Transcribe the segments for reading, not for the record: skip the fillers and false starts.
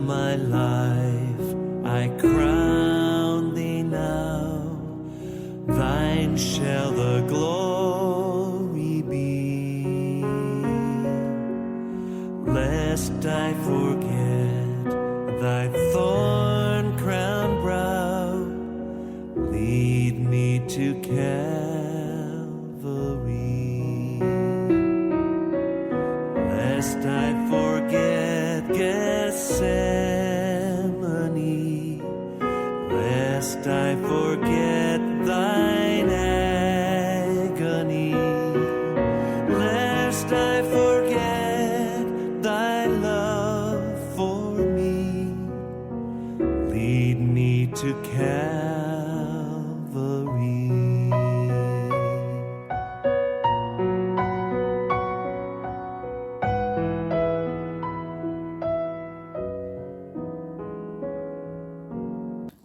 my life, I crown thee now. Thine shall the glory be, lest I forget thy thorn crown brow. Lead me to Calvary, lest I forget Gethsemane, lest I forget thine agony, lest I forget thy love for me. Lead me to Calvary.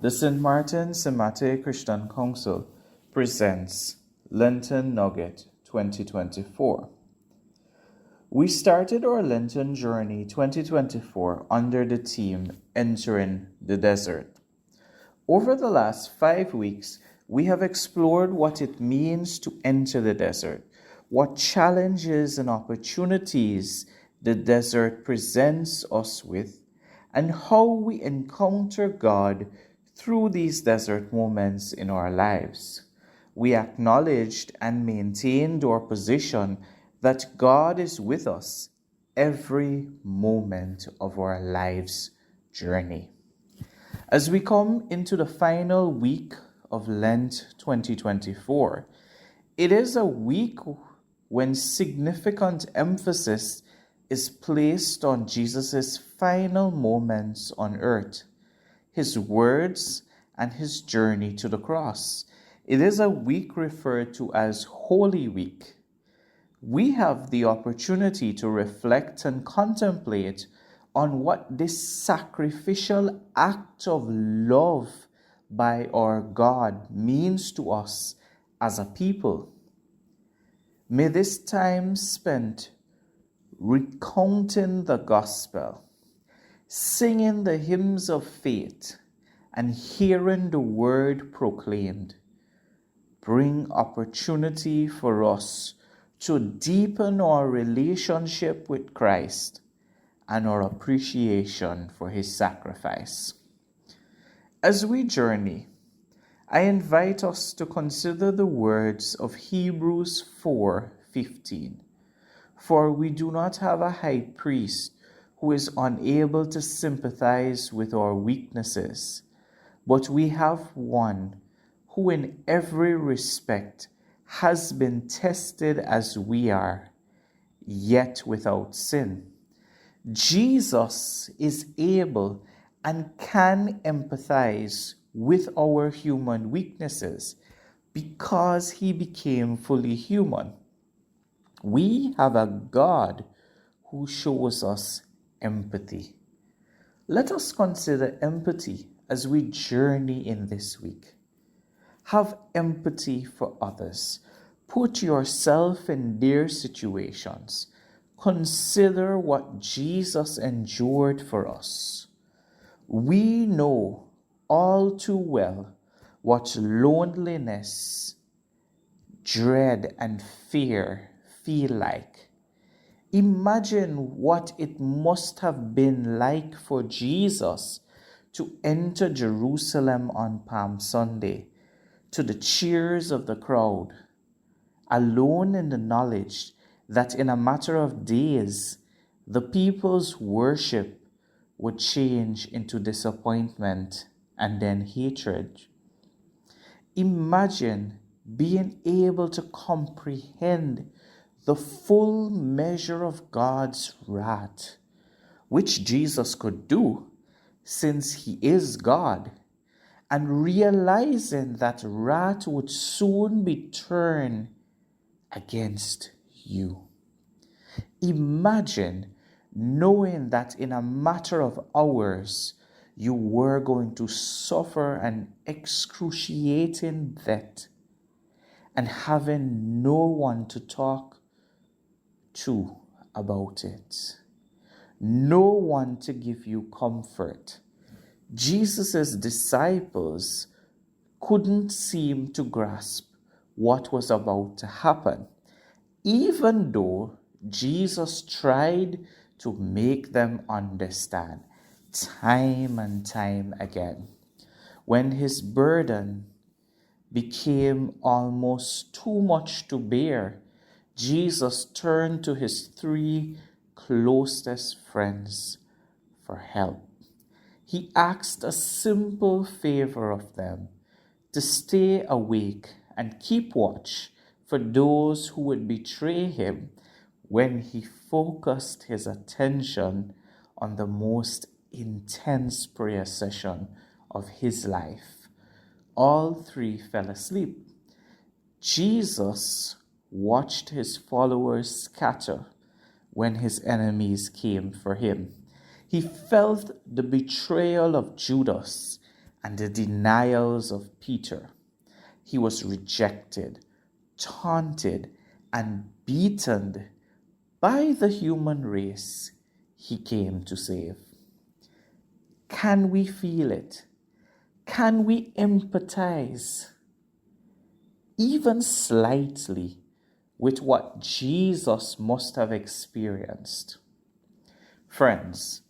The St. Maarten Semate Christian Council presents Lenten Nugget 2024. We started our Lenten journey 2024 under the theme Entering the Desert. Over the last 5 weeks, we have explored what it means to enter the desert, what challenges and opportunities the desert presents us with, and how we encounter God through these desert moments in our lives. We acknowledged and maintained our position that God is with us every moment of our lives' journey. As we come into the final week of Lent 2024, it is a week when significant emphasis is placed on Jesus' final moments on earth, his words and his journey to the cross. It is a week referred to as Holy Week. We have the opportunity to reflect and contemplate on what this sacrificial act of love by our God means to us as a people. May this time spent recounting the gospel, singing the hymns of faith, and hearing the word proclaimed bring opportunity for us to deepen our relationship with Christ and our appreciation for his sacrifice. As we journey, I invite us to consider the words of Hebrews 4:15. For we do not have a high priest who is unable to sympathize with our weaknesses, but we have one who in every respect has been tested as we are, yet without sin. Jesus is able and can empathize with our human weaknesses because he became fully human. We have a God who shows us empathy. Let us consider empathy as we journey in this week. Have empathy for others. Put yourself in their situations. Consider what Jesus endured for us. We know all too well what loneliness, dread, and fear feel like. Imagine what it must have been like for Jesus to enter Jerusalem on Palm Sunday to the cheers of the crowd, alone in the knowledge that in a matter of days, the people's worship would change into disappointment and then hatred. Imagine being able to comprehend the full measure of God's wrath, which Jesus could do since he is God, and realizing that wrath would soon be turned against you. Imagine knowing that in a matter of hours, you were going to suffer an excruciating death and having no one to talk to about it. no one to give you comfort. Jesus' disciples couldn't seem to grasp what was about to happen, even though Jesus tried to make them understand time and time again. When his burden became almost too much to bear, Jesus turned to his 3 closest friends for help. He asked a simple favor of them to stay awake and keep watch for those who would betray him when he focused his attention on the most intense prayer session of his life. All 3 fell asleep. Jesus watched his followers scatter when his enemies came for him. He felt the betrayal of Judas and the denials of Peter. He was rejected, taunted, and beaten by the human race he came to save. Can we feel it? Can we empathize, even slightly, with what Jesus must have experienced? Friends,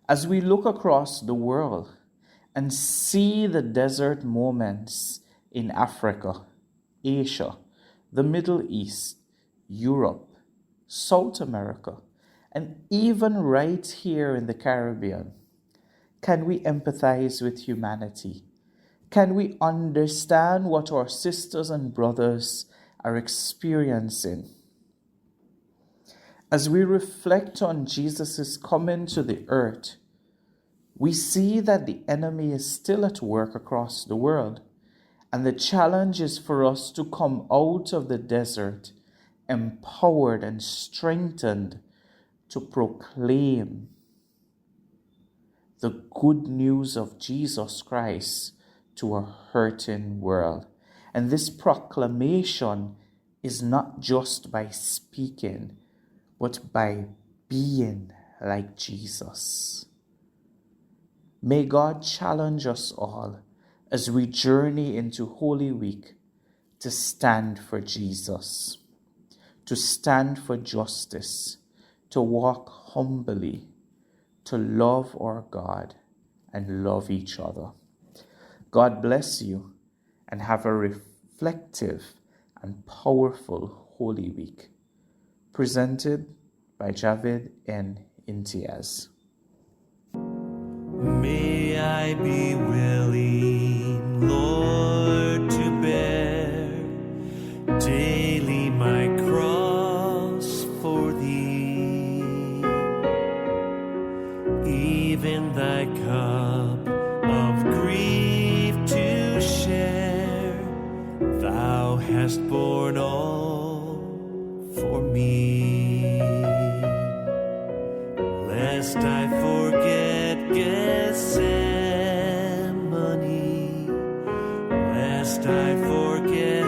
as we look across the world and see the desert moments in Africa, Asia, the Middle East, Europe, South America, and even right here in the Caribbean, can we empathize with humanity? Can we understand what our sisters and brothers are experiencing? As we reflect on Jesus' coming to the earth, we see that the enemy is still at work across the world, and the challenge is for us to come out of the desert empowered and strengthened to proclaim the good news of Jesus Christ to a hurting world. And this proclamation is not just by speaking, but by being like Jesus. May God challenge us all as we journey into Holy Week to stand for Jesus, to stand for justice, to walk humbly, to love our God and love each other. God bless you and have a reflective and powerful Holy Week. Presented by Javid N. Intiaz. May I be willing, Lord, to bear daily my cross for thee, even thy cup of grief to share. Thou hast borne all for me, lest I forget Gethsemane, lest I forget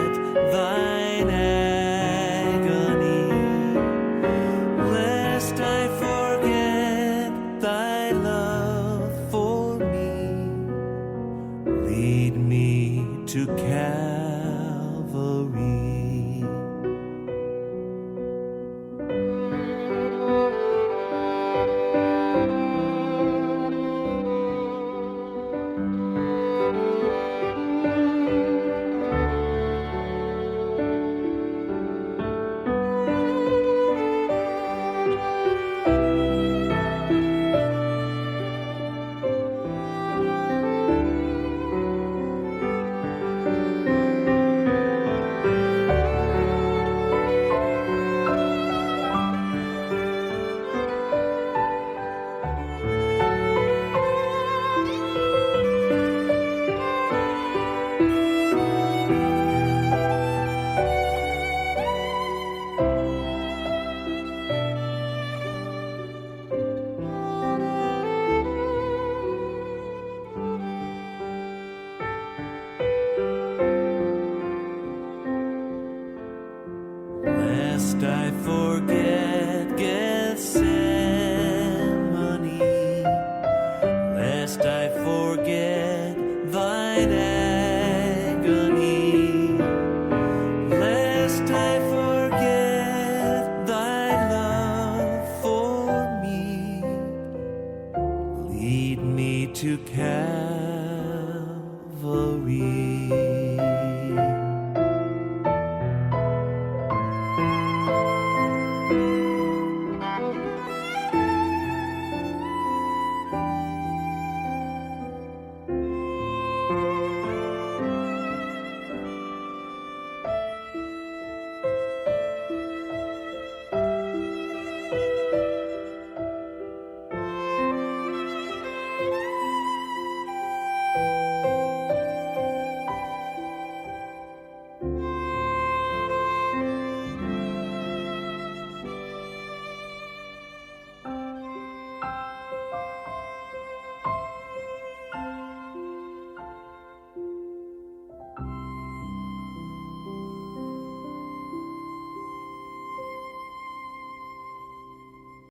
thine agony, lest I forget thy love for me. Lead me to Calvary. to Calvary.